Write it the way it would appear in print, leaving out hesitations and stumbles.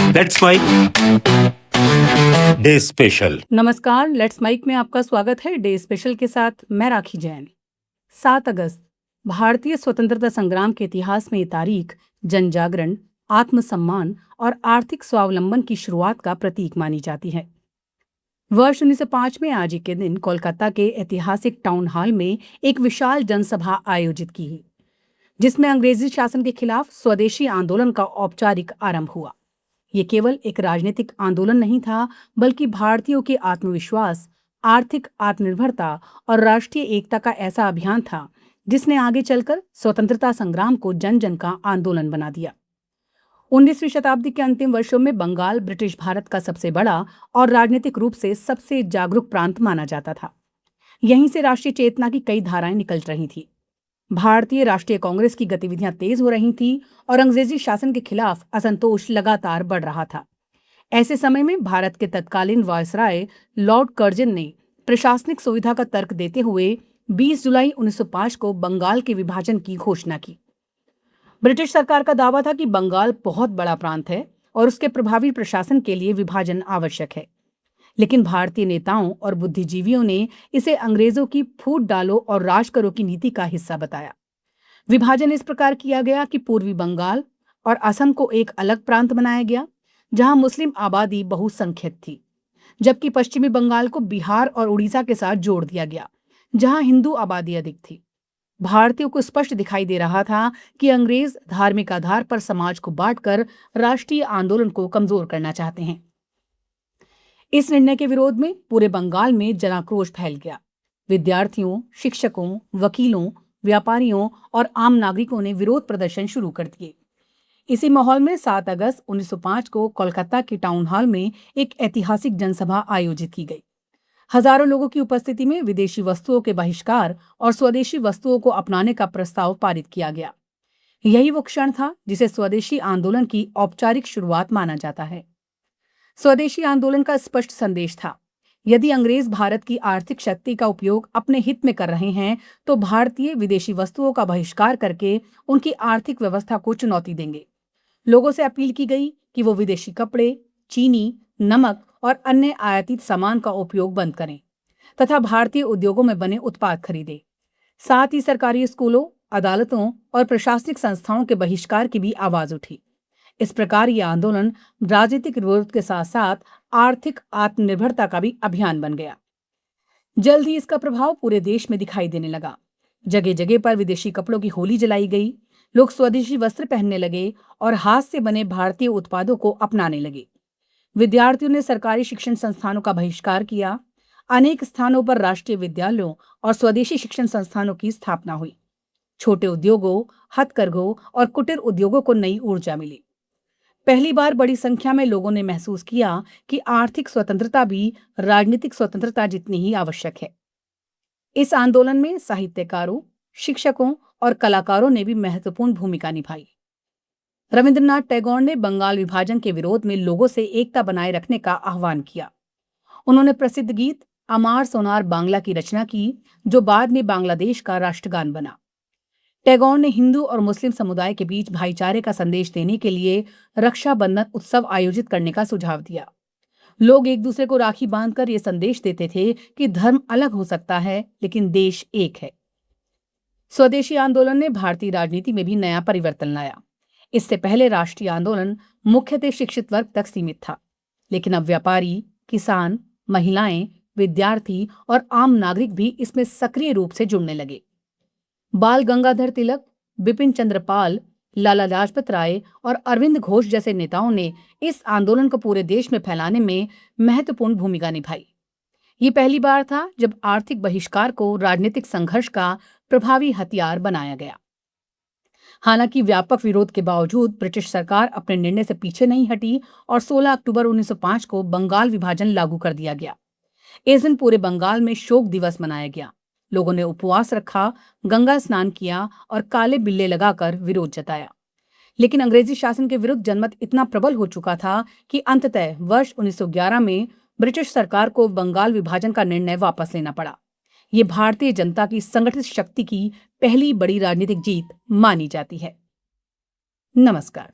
Let's mic day special. नमस्कार, let's mic में आपका स्वागत है। डे स्पेशल के साथ मैं राखी जैन। 7 अगस्त भारतीय स्वतंत्रता संग्राम के इतिहास में ये तारीख जन जागरण, आत्मसम्मान और आर्थिक स्वावलंबन की शुरुआत का प्रतीक मानी जाती है। वर्ष 1905 में आज ही के दिन कोलकाता के ऐतिहासिक टाउन हॉल में एक विशाल जनसभा आयोजित की गई, जिसमें अंग्रेजी शासन के खिलाफ स्वदेशी आंदोलन का औपचारिक आरंभ हुआ। ये केवल एक राजनीतिक आंदोलन नहीं था, बल्कि भारतीयों के आत्मविश्वास, आर्थिक आत्मनिर्भरता और राष्ट्रीय एकता का ऐसा अभियान था जिसने आगे चलकर स्वतंत्रता संग्राम को जन जन का आंदोलन बना दिया। 19वीं शताब्दी के अंतिम वर्षों में बंगाल ब्रिटिश भारत का सबसे बड़ा और राजनीतिक रूप से सबसे जागरूक प्रांत माना जाता था। यहीं से राष्ट्रीय चेतना की कई धाराएं निकल रही थी। भारतीय राष्ट्रीय कांग्रेस की गतिविधियां तेज हो रही थीं और अंग्रेजी शासन के खिलाफ असंतोष लगातार बढ़ रहा था। ऐसे समय में भारत के तत्कालीन वायसराय लॉर्ड कर्जन ने प्रशासनिक सुविधा का तर्क देते हुए 20 जुलाई 1905 को बंगाल के विभाजन की घोषणा की। ब्रिटिश सरकार का दावा था कि बंगाल बहुत बड़ा प्रांत है और उसके प्रभावी प्रशासन के लिए विभाजन आवश्यक है। लेकिन भारतीय नेताओं और बुद्धिजीवियों ने इसे अंग्रेजों की फूट डालो और राज करो की नीति का हिस्सा बताया। विभाजन इस प्रकार किया गया कि पूर्वी बंगाल और असम को एक अलग प्रांत बनाया गया, जहां मुस्लिम आबादी बहुसंख्यक थी, जबकि पश्चिमी बंगाल को बिहार और उड़ीसा के साथ जोड़ दिया गया, जहां हिंदू आबादी अधिक थी। भारतीयों को स्पष्ट दिखाई दे रहा था कि अंग्रेज धार्मिक आधार पर समाज को बांटकर राष्ट्रीय आंदोलन को कमजोर करना चाहते हैं। इस निर्णय के विरोध में पूरे बंगाल में जनाक्रोश फैल गया। विद्यार्थियों, शिक्षकों, वकीलों, व्यापारियों और आम नागरिकों ने विरोध प्रदर्शन शुरू कर दिए। इसी माहौल में 7 अगस्त 1905 को कोलकाता के टाउन हॉल में एक ऐतिहासिक जनसभा आयोजित की गई। हजारों लोगों की उपस्थिति में विदेशी वस्तुओं के बहिष्कार और स्वदेशी वस्तुओं को अपनाने का प्रस्ताव पारित किया गया। यही वो क्षण था जिसे स्वदेशी आंदोलन की औपचारिक शुरुआत माना जाता है। स्वदेशी आंदोलन का स्पष्ट संदेश था, यदि अंग्रेज भारत की आर्थिक शक्ति का उपयोग अपने हित में कर रहे हैं, तो भारतीय विदेशी वस्तुओं का बहिष्कार करके उनकी आर्थिक व्यवस्था को चुनौती देंगे। लोगों से अपील की गई कि वो विदेशी कपड़े, चीनी, नमक और अन्य आयातित सामान का उपयोग बंद करें तथा भारतीय उद्योगों में बने उत्पाद खरीदें। साथ ही सरकारी स्कूलों, अदालतों और प्रशासनिक संस्थाओं के बहिष्कार की भी आवाज उठी। इस प्रकार यह आंदोलन राजनीतिक विरोध के साथ साथ आर्थिक आत्मनिर्भरता का भी अभियान बन गया। जल्द ही इसका प्रभाव पूरे देश में दिखाई देने लगा। जगह जगह पर विदेशी कपड़ों की होली जलाई गई, लोग स्वदेशी वस्त्र पहनने लगे और हाथ से बने भारतीय उत्पादों को अपनाने लगे। विद्यार्थियों ने सरकारी शिक्षण संस्थानों का बहिष्कार किया। अनेक स्थानों पर राष्ट्रीय विद्यालयों और स्वदेशी शिक्षण संस्थानों की स्थापना हुई। छोटे उद्योगों, हथकरघों और कुटीर उद्योगों को नई ऊर्जा मिली। पहली बार बड़ी संख्या में लोगों ने महसूस किया कि आर्थिक स्वतंत्रता भी राजनीतिक स्वतंत्रता जितनी ही आवश्यक है। इस आंदोलन में साहित्यकारों, शिक्षकों और कलाकारों ने भी महत्वपूर्ण भूमिका निभाई। रविंद्रनाथ टैगोर ने बंगाल विभाजन के विरोध में लोगों से एकता बनाए रखने का आह्वान किया। उन्होंने प्रसिद्ध गीत अमार सोनार बांग्ला की रचना की, जो बाद में बांग्लादेश का राष्ट्रगान बना। टैगोर ने हिंदू और मुस्लिम समुदाय के बीच भाईचारे का संदेश देने के लिए रक्षाबंधन उत्सव आयोजित करने का सुझाव दिया। लोग एक दूसरे को राखी बांधकर ये संदेश देते थे कि धर्म अलग हो सकता है, लेकिन देश एक है। स्वदेशी आंदोलन ने भारतीय राजनीति में भी नया परिवर्तन लाया। इससे पहले राष्ट्रीय आंदोलन मुख्यतः शिक्षित वर्ग तक सीमित था, लेकिन अब व्यापारी, किसान, महिलाएं, विद्यार्थी और आम नागरिक भी इसमें सक्रिय रूप से जुड़ने लगे। बाल गंगाधर तिलक, बिपिन चंद्र पाल, लाला लाजपत राय और अरविंद घोष जैसे नेताओं ने इस आंदोलन को पूरे देश में फैलाने में महत्वपूर्ण भूमिका निभाई। ये पहली बार था जब आर्थिक बहिष्कार को राजनीतिक संघर्ष का प्रभावी हथियार बनाया गया। हालांकि व्यापक विरोध के बावजूद ब्रिटिश सरकार अपने निर्णय से पीछे नहीं हटी और 16 अक्टूबर 1905 को बंगाल विभाजन लागू कर दिया गया। इस दिन पूरे बंगाल में शोक दिवस मनाया गया। लोगों ने उपवास रखा, गंगा स्नान किया और काले बिल्ले लगाकर विरोध जताया। लेकिन अंग्रेजी शासन के विरुद्ध जनमत इतना प्रबल हो चुका था कि अंततः वर्ष 1911 में ब्रिटिश सरकार को बंगाल विभाजन का निर्णय वापस लेना पड़ा। ये भारतीय जनता की संगठित शक्ति की पहली बड़ी राजनीतिक जीत मानी जाती है। नमस्कार।